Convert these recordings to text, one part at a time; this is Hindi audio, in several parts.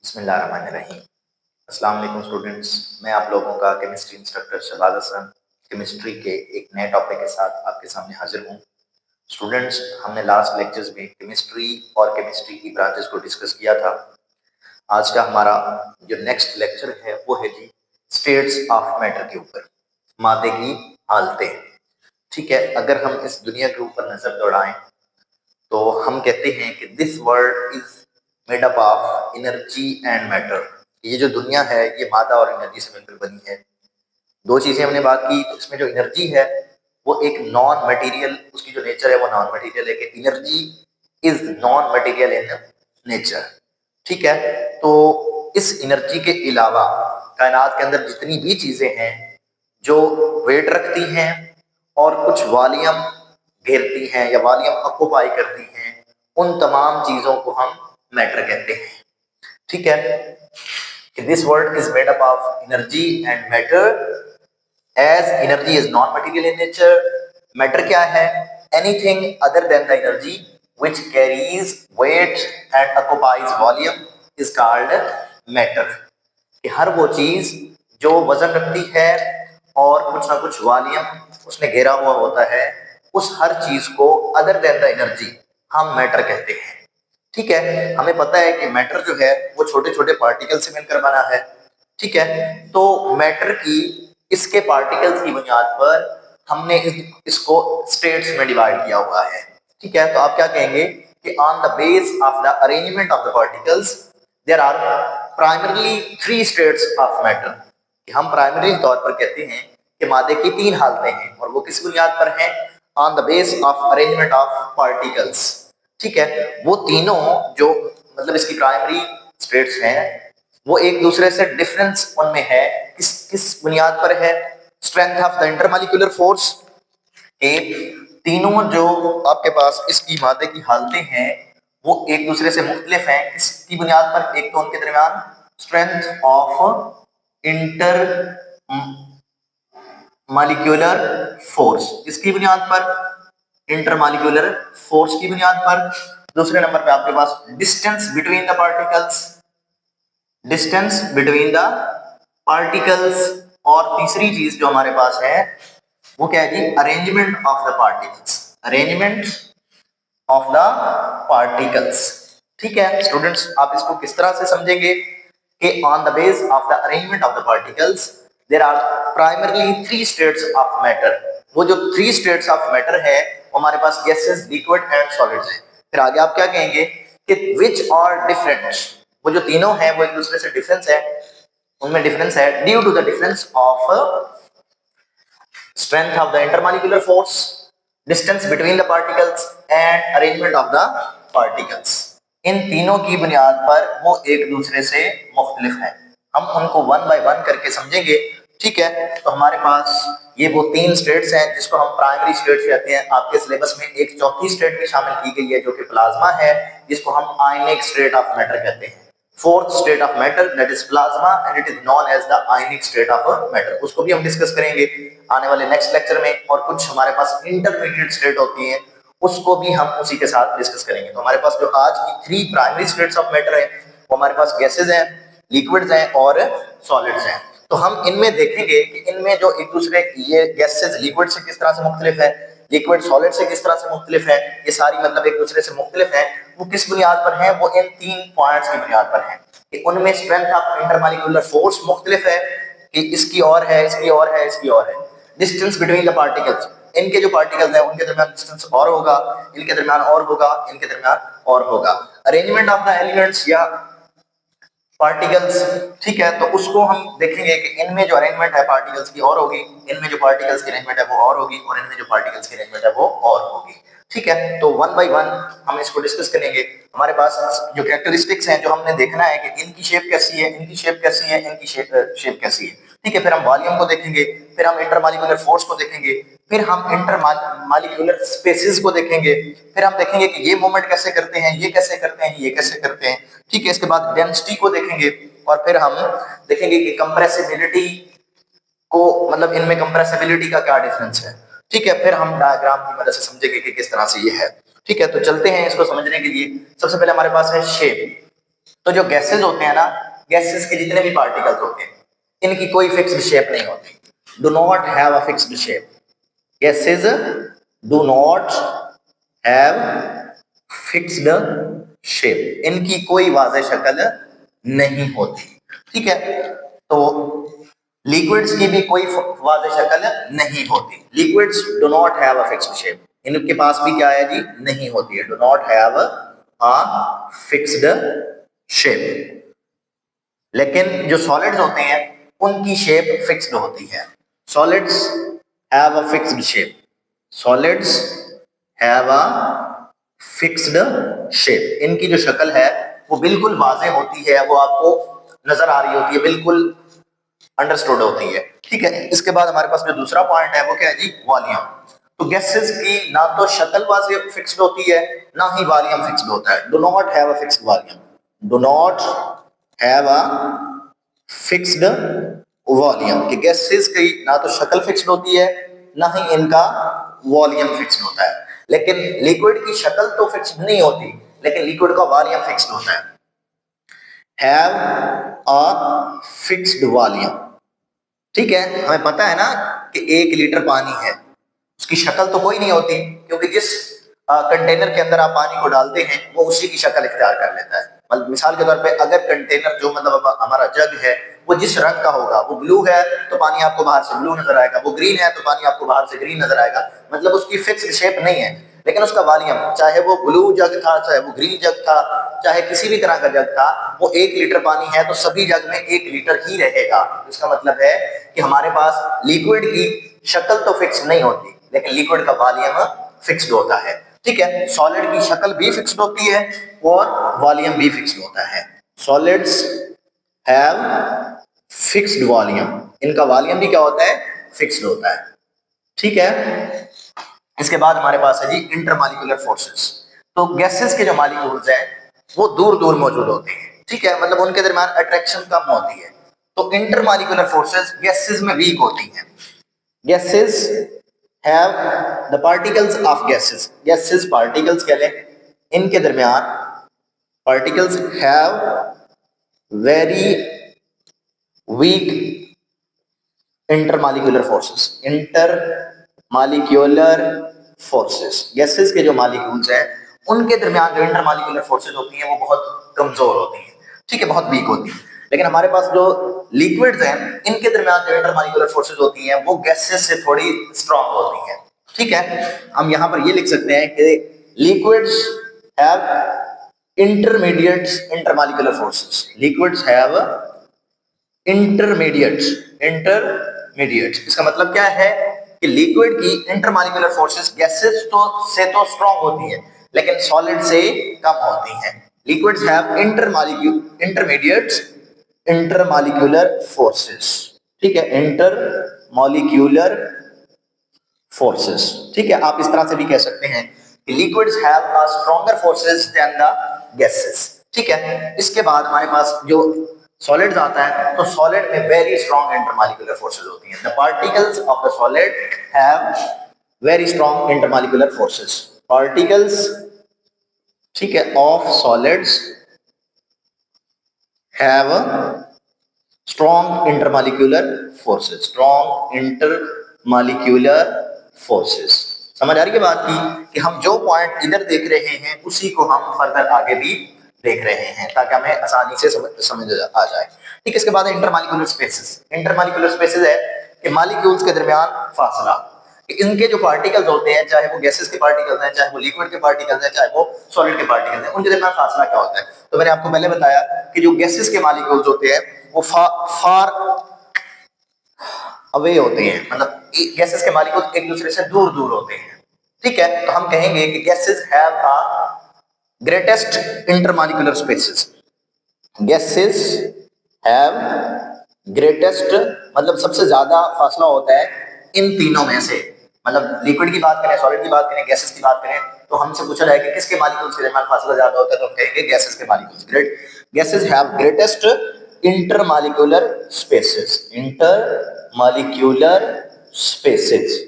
बिस्मिल्लाहिर्रहमानिर्रहीम। अस्सलाम वालेकुम स्टूडेंट्स, मैं आप लोगों का chemistry instructor Shahbaz Hasan chemistry के एक नए टॉपिक के साथ आपके सामने हाजिर हूँ। स्टूडेंट्स, हमने लास्ट लेक्चर्स में केमिस्ट्री और केमिस्ट्री की ब्रांचेस को डिस्कस किया था। आज का हमारा जो नेक्स्ट लेक्चर है वो है जी स्टेट्स ऑफ मैटर के ऊपर, मादे की हालतें। ठीक है, अगर हम इस दुनिया के ऊपर नजर दौड़ाएं तो हम कहते हैं कि this world is made up of energy and matter. ये जो दुनिया है ये मादा और एनर्जी से मिलकर बनी है। दो चीजें हमने बात की, तो इसमें जो एनर्जी है वो एक नॉन मटेरियल, उसकी जो नेचर है वो नॉन मटेरियल है कि energy is non material in nature. ठीक है, तो इस एनर्जी के अलावा कायनात के अंदर जितनी भी चीजें हैं जो वेट रखती हैं और कुछ वॉल्यूम घेरती हैं या वॉल्यूम ऑक्युपाई करती हैं, उन तमाम चीजों को हम मैटर कहते हैं। ठीक है, this world is made up of energy and matter. As energy is non material in nature, matter क्या है? Anything other than the energy which carries weight and occupies volume is called matter. कि हर वो चीज जो वजन रखती है और कुछ ना कुछ वॉल्यूम उसने घेरा हुआ होता है, उस हर चीज को अदर देन द एनर्जी हम मैटर कहते हैं। ठीक है, हमें पता है कि मैटर जो है वो छोटे छोटे पार्टिकल से मिलकर बना है। ठीक है, तो मैटर की इसके पार्टिकल्स की बुनियाद पर हमने इसको स्टेट्स में डिवाइड किया हुआ है। ठीक है, तो आप क्या कहेंगे कि on the base of the arrangement of the particles there are primarily three states of matter. कि हम प्राइमरी तौर पर कहते हैं कि मादे की तीन हालतें हैं, और वो किस बुनियाद पर हैं? On the base of arrangement of particles. ठीक है, वो तीनों जो मतलब इसकी प्राइमरी स्टेट्स हैं वो एक दूसरे से डिफरेंस उनमें है। किस किस बुनियाद पर है? Strength of the intermolecular force. एक तीनों जो आपके पास इसकी मादे की हालतें हैं वो एक दूसरे से मुख्तलिफ हैं। किसकी बुनियाद पर? एक तो उनके दरमियान strength of inter molecular force, इसकी बुनियाद पर इंटरमॉलिक्यूलर फोर्स की बुनियाद पर। दूसरे नंबर पे आपके पास distance between the particles, distance between the particles. और तीसरी चीज जो हमारे पास है वो क्या है जी? Arrangement of the particles, arrangement of the particles. ठीक है स्टूडेंट्स, आप इसको किस तरह से समझेंगे कि on the base of the arrangement of the particles there are primarily three states of matter. वो जो थ्री स्टेट्स ऑफ मैटर है वो हमारे पास गैसेस, लिक्विड एंड सॉलिड्स है। फिर आगे आप क्या कहेंगे कि विच आर डिफरेंट। वो जो तीनों हैं वो एक दूसरे से डिफरेंस है, उनमें डिफरेंस है due to the difference of strength of the intermolecular force, distance between the particles and arrangement of the particles। इन तीनों की बुनियाद पर वो एक दूसरे से मुख्तलिफ हैं। हम उनको वन बाय वन करके समझेंगे। ठीक है, तो हमारे पास ये वो तीन स्टेट्स हैं जिसको हम प्राइमरी स्टेट्स कहते हैं। आपके सिलेबस में एक चौथी स्टेट भी शामिल की गई है जो कि प्लाज्मा है, जिसको हम आयनिक स्टेट ऑफ मैटर कहते हैं। Fourth state of matter that is plasma and it is known as the ionic state of matter. उसको भी हम डिस्कस करेंगे आने वाले नेक्स्ट लेक्चर में। और कुछ हमारे पास इंटरमीडिएट स्टेट होती हैं, उसको भी हम उसी के साथ डिस्कस करेंगे। तो हमारे पास जो आज की three primary states of matter है वो हमारे पास गैसेज हैं, लिक्विड्स हैं और सॉलिड्स हैं। तो हम इनमें देखेंगे कि इनमें जो एक दूसरे ये गैसेज लिक्विड से किस तरह से मुख्तलिफ है, लिक्विड सॉलिड से किस तरह से मुख्तलिफ है, ये सारी मतलब एक दूसरे से मुख्तलिफ है। वो किस बुनियाद पर है? वो इन तीन पॉइंट्स की बुनियाद पर है कि उनमें स्ट्रेंथ ऑफ इंटरमॉलिक्यूलर फोर्स मुख्तलिफ है कि इसकी और है, इसकी और है, इसकी और है। डिस्टेंस बिटवीन द पार्टिकल्स, इनके जो पार्टिकल्स हैं उनके दरमियान डिस्टेंस और होगा, इनके दरमियान और होगा, इनके दरमियान और होगा। अरेंजमेंट ऑफ द एलिमेंट्स या पार्टिकल्स। ठीक है, तो उसको हम देखेंगे कि इनमें जो अरेंजमेंट है पार्टिकल्स की और होगी, इनमें जो पार्टिकल्स की अरेंजमेंट है वो और होगी, और इनमें जो पार्टिकल्स की अरेंजमेंट है वो और होगी। ठीक है, तो वन बाय वन हम इसको डिस्कस करेंगे। हमारे पास जो कैरेक्टरिस्टिक्स हैं जो हमने देखना है कि इनकी शेप कैसी है, इनकी शेप कैसी है, इनकी शेप कैसी है। ठीक है, फिर हम वॉल्यूम को देखेंगे, फिर हम इंटरमॉलिक्यूलर फोर्स को देखेंगे, फिर हम इंटरमॉलिक्यूलर स्पेसिस को देखेंगे, फिर हम देखेंगे कि ये मूवमेंट कैसे करते हैं, ये कैसे करते हैं, ये कैसे करते हैं। ठीक है, इसके बाद डेंसिटी को देखेंगे, और फिर हम देखेंगे कि कंप्रेसिबिलिटी को मतलब इनमें कंप्रेसिबिलिटी का क्या डिफरेंस है। ठीक है, फिर हम डायग्राम की मदद से समझेंगे कि किस तरह से ये है। ठीक है, तो चलते हैं इसको समझने के लिए। सबसे पहले हमारे पास है शेप। तो जो गैसेज होते हैं ना, गैसेज के जितने भी पार्टिकल्स होते हैं, इनकी कोई फिक्स्ड शेप नहीं होती, do not have a fixed shape. Gases do not have fixed shape, इनकी कोई वाज़ेह शक्ल नहीं होती, ठीक है। तो लिक्विड्स की भी कोई वाज़ेह शक्ल नहीं होती, liquids do not have a fixed shape, इनके पास भी क्या है जी, नहीं होती है, do not have a fixed shape. लेकिन जो सॉलिड्स होते हैं उनकी शेप फिक्स्ड होती है, solids have a fixed shape, solids have a fixed shape, इनकी जो शक्ल है वो बिल्कुल वाज़ेह होती है, वो आपको नजर आ रही होती है, बिल्कुल अंडरस्टूड होती है, ठीक है। इसके बाद हमारे पास जो दूसरा पॉइंट है वो क्या है जी, वॉल्यूम। तो गैसेस की ना तो शक्ल वाज़ेह फिक्स्ड होती है, ना ही वॉल्यूम फिक्स्ड होता है, do not have a fixed volume, do not have a fixed volume, कि गैसेस की ना तो शक्ल फिक्स्ड होती है, ना ही इनका वॉल्यूम फिक्स्ड होता है। लेकिन लिक्विड की शक्ल तो फिक्स्ड नहीं होती, लेकिन लिक्विड का वॉल्यूम फिक्स्ड होता है, हैव अ फिक्स्ड वॉल्यूम, ठीक है। हमें पता है ना कि 1 लीटर पानी है, उसकी शक्ल तो कोई नहीं होती, क्योंकि जिस कंटेनर के अंदर आप पानी को डालते हैं वो उसी की शक्ल इख्तियार कर लेता है। मतलब मिसाल के तौर पे अगर कंटेनर जो मतलब हमारा जग है वो जिस रंग का होगा, वो ब्लू है तो पानी आपको बाहर से ब्लू नजर आएगा, वो ग्रीन है तो पानी आपको बाहर से ग्रीन नजर आएगा, मतलब उसकी फिक्स्ड शेप नहीं है। लेकिन उसका वॉल्यूम, चाहे वो ब्लू जग था, चाहे वो ग्रीन जग था, चाहे किसी भी तरह का जग था, वो 1 लीटर पानी है तो सभी जग में 1 लीटर ही रहेगा। इसका मतलब है कि हमारे पास लिक्विड की शक्ल तो फिक्स नहीं होती, लेकिन लिक्विड का वॉल्यूम फिक्स्ड होता है, ठीक है। सॉलिड की शक्ल भी फिक्स्ड होती है और वॉल्यूम भी फिक्स्ड होता है, सॉलिड्स हैव फिक्स्ड वॉल्यूम, इनका वॉल्यूम भी क्या होता है, फिक्स्ड होता है, ठीक है। इसके बाद हमारे पास है जी इंटरमॉलिक्यूलर फोर्सेस। तो गैसेस के जो मॉलिक्यूल्स हैं वो दूर दूर मौजूद होते हैं, ठीक है, मतलब उनके दरमियान अट्रैक्शन कम होती है। तो इंटरमॉलिक्यूलर फोर्सेस गैसेस में वीक होती हैं, gases have the particles of gases, gases particles कह लें, इनके दरमियान particles have very weak intermolecular forces, intermolecular forces, gases के जो मॉलिक्यूल्स हैं उनके दरमियान जो इंटरमॉलिक्यूलर फोर्सेस होती हैं वो बहुत कमजोर होती हैं, ठीक है, बहुत वीक होती हैं। लेकिन हमारे पास जो लिक्विड्स हैं इनके दरमियान जो इंटरमॉलिक्यूलर फोर्सेस होती हैं वो गैसेस से थोड़ी स्ट्रांग होती हैं, ठीक है। हम यहां पर ये लिख सकते हैं कि liquids have intermediates intermolecular forces, liquids have intermediates, इसका मतलब क्या है कि लिक्विड की इंटरमॉलिक्यूलर फोर्सेस गैसेस तो स्ट्रांग होती है, लेकिन सॉलिड से कम होती हैं। Liquids have intermediates intermolecular forces, ठीक है, इंटरमॉलिक्यूलर फोर्सेस, ठीक है। आप इस तरह से भी कह सकते हैं कि liquids have a stronger forces than the gases, ठीक है। इसके बाद हमारे पास जो सॉलिड्स आता है, तो सॉलिड में वेरी स्ट्रॉन्ग इंटरमॉलिक्यूलर फोर्सेस होती हैं, the particles of the solid have very strong intermolecular forces, particles, ठीक है, of solids have strong intermolecular forces, strong intermolecular forces. समझ आ रही है बात की कि हम जो पॉइंट इधर देख रहे हैं उसी को हम फर्दर आगे भी देख रहे हैं ताकि हमें आसानी से समझ आ जाए, ठीक। इसके बाद इंटरमॉलिक्यूलर स्पेसेस, इंटरमॉलिक्यूलर स्पेसेस है कि मॉलिक्यूल्स के दरमियान फासला, कि इनके जो पार्टिकल्स होते हैं, चाहे वो गैसेस के पार्टिकल्स हैं, चाहे वो लिक्विड के पार्टिकल्स हैं, चाहे वो सॉलिड के पार्टिकल्स हैं, उनके दरमियान फासला क्या होता है। तो मैंने आपको पहले बताया कि जो गैसेस के मॉलिक्यूल्स होते हैं वो फार अवे होते हैं, मतलब गैसेस के मॉलिक्यूल्स एक दूसरे से दूर दूर होते हैं, ठीक है। तो हम कहेंगे कि gases have a greatest intermolecular spaces, gases have greatest, मतलब सबसे ज्यादा फासला होता है इन तीनों में से, मतलब लिक्विड की बात करें, सॉलिड की बात करें, गैसेस की बात करें, तो हमसे पूछा जाए कि किसके मॉलिक्यूल्स के दरमियान फासला ज्यादा होता है, तो हम कहेंगे गैसेस के molecules. Great, gases have greatest intermolecular spaces, intermolecular spaces,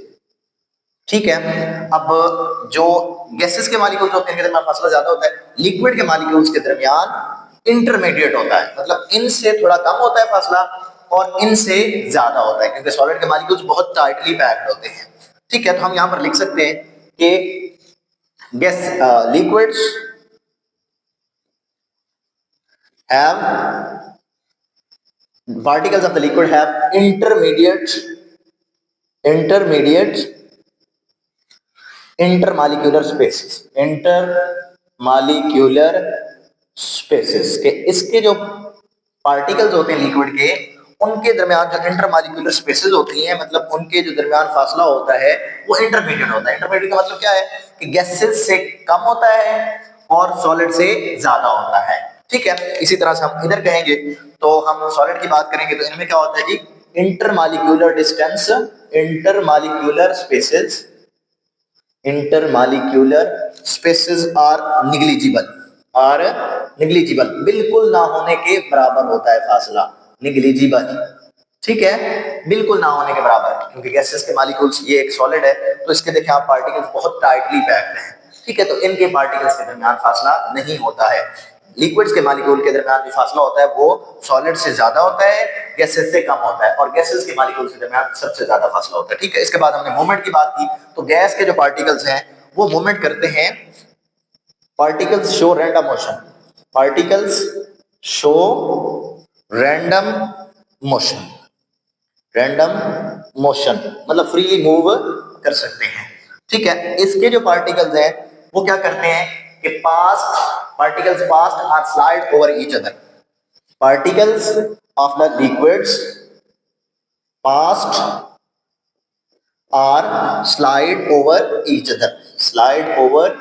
ठीक है। अब जो गैसेस के मॉलिक्यूल्स होते हैं इनके दरमियान फासला ज्यादा होता है, लिक्विड के मॉलिक्यूल्स के दरमियान इंटरमीडिएट होता है, मतलब इनसे थोड़ा कम होता है फासला और इनसे ज्यादा होता है, क्योंकि सॉलिड के मॉलिक्यूल्स बहुत टाइटली पैक्ड होते हैं। ठीक है, तो हम यहां पर लिख सकते हैं कि gas liquids have particles of the liquid have intermolecular spaces के इसके जो पार्टिकल्स होते हैं लिक्विड के, उनके दरमियान जो इंटरमॉलिक्यूलर स्पेसेस होती हैं, मतलब उनके जो दरमियान फासला होता है वो इंटरमीडिएट होता है। इंटरमीडिएट का मतलब क्या है कि गैसेस से कम होता है और सॉलिड से ज्यादा होता है। ठीक है, इसी तरह से हम इधर कहेंगे तो हम सॉलिड की बात करेंगे तो इनमें क्या होता है जी, intermolecular distance, intermolecular spaces are negligible, बिल्कुल ना होने के बराबर होता है फासला, निग्लिजिबल। ठीक है, बिल्कुल ना होने के बराबर, क्योंकि गैसेस के मॉलिक्यूल्स, ये एक सॉलिड है तो इसके देखिए आप पार्टिकल्स बहुत टाइटली पैक्ड हैं। ठीक है, तो इनके पार्टिकल्स के दरमियान फासला नहीं होता है। लिक्विड्स के मॉलिक्यूल के दरमियान जो फासला होता है वो सॉलिड से ज्यादा होता है, गैसेस से कम होता है, और गैसेस के मॉलिक्यूल्स के दरमियान सबसे ज्यादा फासला होता है। ठीक है, इसके बाद हमने मूवमेंट की बात की, तो गैस के जो पार्टिकल्स हैं वो मूवमेंट करते हैं। Particles show random motion, particles show random motion, random motion मतलब फ्रीली मूव कर सकते हैं। ठीक है, इसके जो पार्टिकल्स हैं वो क्या करते हैं कि particles past or slide over each other, particles of the liquids past or slide over each other, slide over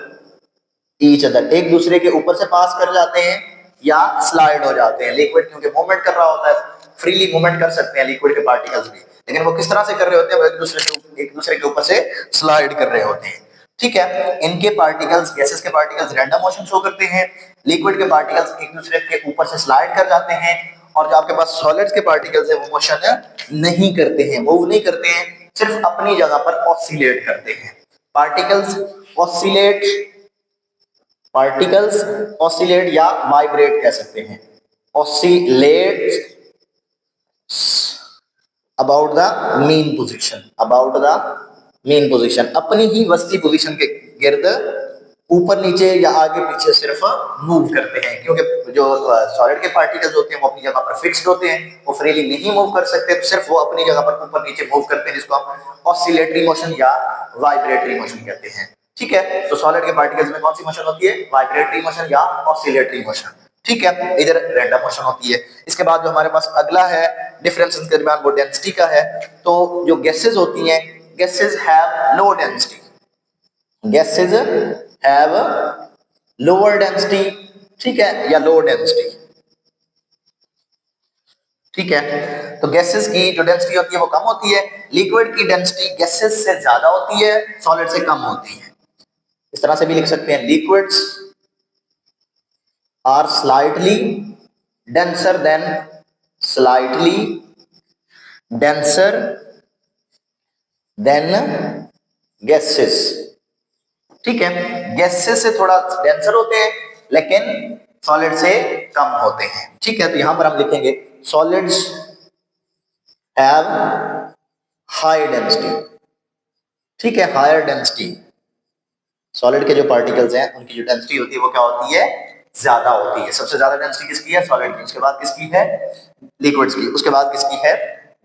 each other, एक दूसरे के ऊपर से पास कर जाते हैं या स्लाइड हो जाते हैं। लिक्विड क्योंकि मूवमेंट कर रहा होता है, फ्रीली मूवमेंट कर सकते हैं लिक्विड के पार्टिकल्स भी, लेकिन वो किस तरह से कर रहे होते हैं, वो एक दूसरे के ऊपर से स्लाइड कर रहे होते हैं। ठीक है, इनके पार्टिकल्स, गैसेस के पार्टिकल्स रैंडम मोशन शो करते हैं, लिक्विड के पार्टिकल्स एक दूसरे के ऊपर से स्लाइड कर जाते हैं, और जो आपके पास सॉलिड्स के पार्टिकल्स है वो मोशन नहीं करते हैं, मूव नहीं करते हैं, सिर्फ अपनी जगह पर ऑसिलेट करते हैं। पार्टिकल्स ऑसिलेट या वाइब्रेट कह सकते हैं, oscillate about the mean position, अपनी ही वस्ती पोजीशन के गिर्द ऊपर नीचे या आगे पीछे सिर्फ मूव करते हैं, क्योंकि जो सॉलिड के पार्टिकल्स होते हैं वो अपनी जगह पर फिक्स्ड होते हैं, वो फ्रीली नहीं मूव कर सकते, तो सिर्फ वो अपनी जगह पर ऊपर नीचे मूव करते हैं, जिसको हम ऑसिलेटरी मोशन या वाइब्रेटरी मोशन कहते हैं। ठीक है, तो सॉलिड के पार्टिकल्स में कौन सी मोशन होती है, वाइब्रेटरी मोशन या ऑसिलेटरी मोशन। ठीक है, इधर रैंडम मोशन होती है। इसके बाद जो हमारे पास अगला है डिफरेंस के दरमियान, वो डेंसिटी का है। तो जो गैसेस होती हैं, gases have low density, gases have lower density, ठीक है, या लो डेंसिटी। ठीक है, तो गैसेस की जो डेंसिटी होती है वो कम होती है, लिक्विड की डेंसिटी गैसेस से ज्यादा होती है, सॉलिड से कम होती है। इस तरह से भी लिख सकते हैं, liquids are slightly denser than gases. ठीक है, गैसेस से थोड़ा डेंसर होते हैं लेकिन सॉलिड से कम होते हैं। ठीक है, तो यहां पर हम लिखेंगे सॉलिड्स हैव हाई डेंसिटी। ठीक है, हायर डेंसिटी, सॉलिड के जो पार्टिकल्स हैं उनकी जो डेंसिटी होती है वो क्या होती है, ज्यादा होती है। सबसे ज्यादा डेंसिटी किसकी है, सॉलिड की, उसके बाद किसकी है, लिक्विड्स की, उसके बाद किसकी है,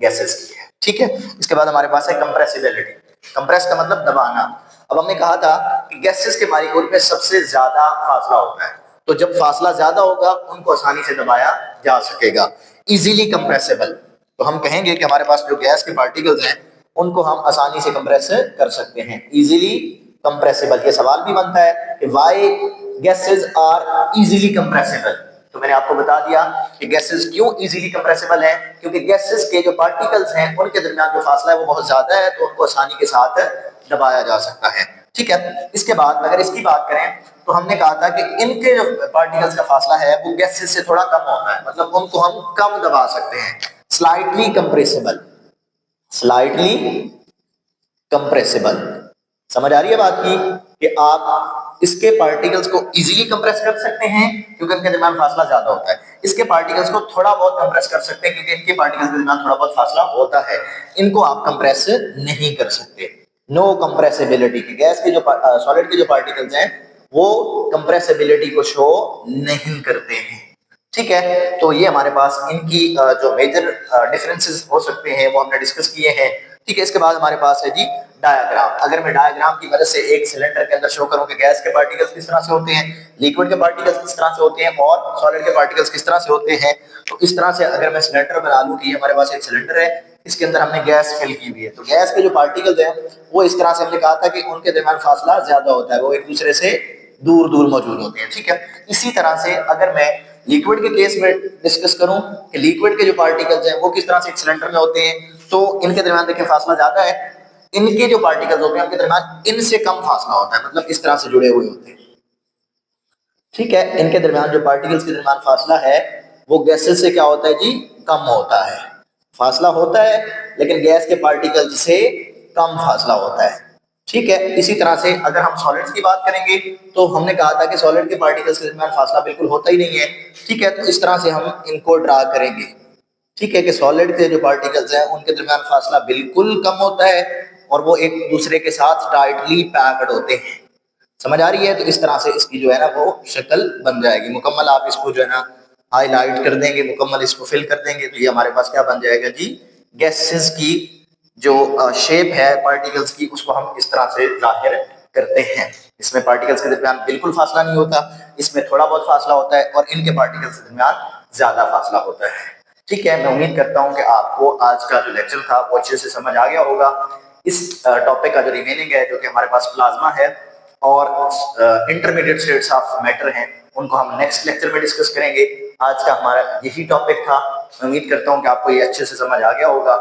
गैसेस की है। ठीक है, इसके बाद हमारे पास है कंप्रेसिबिलिटी। कंप्रेस का मतलब दबाना। अब हमने कहा था कि गैसेस के मॉलिक्यूल में सबसे ज्यादा फासला होता है, तो जब फासला ज्यादा होगा उनको आसानी से दबाया जा सकेगा, इजीली कंप्रेसिबल। तो हम कहेंगे कि हमारे पास जो गैस के पार्टिकल्स हैं उनको हम आसानी से कंप्रेस कर सकते हैं, इजीली कंप्रेसिबल। ये सवाल भी बनता है कि why gases are easily compressible, तो मैंने आपको बता दिया कि गैसेस क्यों इजीली कंप्रेसिबल है, क्योंकि गैसेस के जो पार्टिकल्स हैं उनके दरमियान जो फासला है वो बहुत ज्यादा है, तो उनको आसानी के साथ दबाया जा सकता है। ठीक है, इसके बाद अगर इसकी बात करें तो हमने कहा था कि इनके जो पार्टिकल्स का फासला है वो गैसेस से थोड़ा कम होता है, मतलब उनको हम कम दबा सकते हैं, स्लाइटली कंप्रेसिबल, स्लाइटली कंप्रेसिबल। समझ आ रही है बात की कि आप इसके पार्टिकल्स को इजीली कंप्रेस कर सकते हैं क्योंकि इनके दरमियान फासला ज्यादा होता है, इसके पार्टिकल्स को थोड़ा बहुत कंप्रेस कर सकते हैं क्योंकि इनके पार्टिकल्स के दरमियान थोड़ा बहुत फासला होता है, इनको आप कंप्रेस नहीं कर सकते। नो कंप्रेसिबिलिटी, गैस के जो सॉलिड के जो पार्टिकल्स हैं वो कंप्रेसिबिलिटी को शो नहीं करते हैं। ठीक है, तो ये हमारे पास इनकी जो मेजर डिफरेंसेस हो सकते हैं वो हमने डिस्कस किए हैं। ठीक है, इसके बाद हमारे पास है जी डायग्राम। अगर मैं डायग्राम की मदद से एक सिलेंडर के अंदर शो करूं कि गैस के पार्टिकल्स किस तरह से होते हैं, लिक्विड के पार्टिकल्स किस तरह से होते हैं और सॉलिड के पार्टिकल्स किस तरह से होते हैं, तो इस तरह से अगर मैं सिलेंडर बना लूं कि हमारे पास एक सिलेंडर है, इसके अंदर हमने गैस फिल की हुई है, तो गैस के जो पार्टिकल्स हैं वो इस तरह से हमने कहा था कि उनके दरमियान फासला ज्यादा होता है, वो एक दूसरे से दूर दूर मौजूद होते हैं। ठीक है, इसी तरह से अगर मैं लिक्विड के केस में डिस्कस करूं कि लिक्विड के जो पार्टिकल्स हैं वो किस तरह से एक सिलेंडर में होते हैं, तो इनके दरमियान देखिए फासला ज्यादा है, इनके जो पार्टिकल्स होते हैं उनके दरमियान इनसे कम फासला होता है, मतलब इस तरह से जुड़े हुए होते हैं। ठीक है, इनके दरमियान जो पार्टिकल्स के दरमियान फासला है वो गैसेस से क्या होता है जी, कम होता है। फासला होता है लेकिन गैस के पार्टिकल्स से कम फासला होता है। ठीक है, इसी तरह से अगर हम सॉलिड्स की बात करेंगे तो हमने कहा था कि सॉलिड के पार्टिकल्स के दरमियान फासला बिल्कुल होता ही नहीं है। ठीक है, तो इस तरह से हम इनको ड्रा करेंगे। ठीक है, कि सॉलिड के जो पार्टिकल्स हैं उनके दरमियान फासला बिल्कुल कम होता है और वो एक दूसरे के साथ टाइटली पैक्ड होते हैं। समझ आ रही है? तो इस तरह से इसकी जो है ना वो शक्ल बन जाएगी। मुकम्मल आप इसको जो है ना हाईलाइट कर देंगे, मुकम्मल इसको फिल कर देंगे, तो ये हमारे पास क्या बन जाएगा जी, गैसेस की जो शेप है पार्टिकल्स की उसको हम इस तरह से जाहिर करते हैं। इसमें पार्टिकल्स के दरमियान बिल्कुल फासला नहीं होता, इसमें थोड़ा बहुत फासला होता है और इनके पार्टिकल्स के दरमियान ज्यादा फासला होता है। ठीक है, मैं उम्मीद करता हूं कि आपको आज का जो लेक्चर था वो अच्छे से समझ आ गया होगा। इस टॉपिक का जो रिमेनिंग है जो कि हमारे पास प्लाज्मा है और इंटरमीडिएट स्टेट्स ऑफ मैटर हैं उनको हम नेक्स्ट लेक्चर में डिस्कस करेंगे। आज का हमारा यही टॉपिक था। मैं उम्मीद करता हूं कि आपको ये अच्छे से समझ आ गया होगा।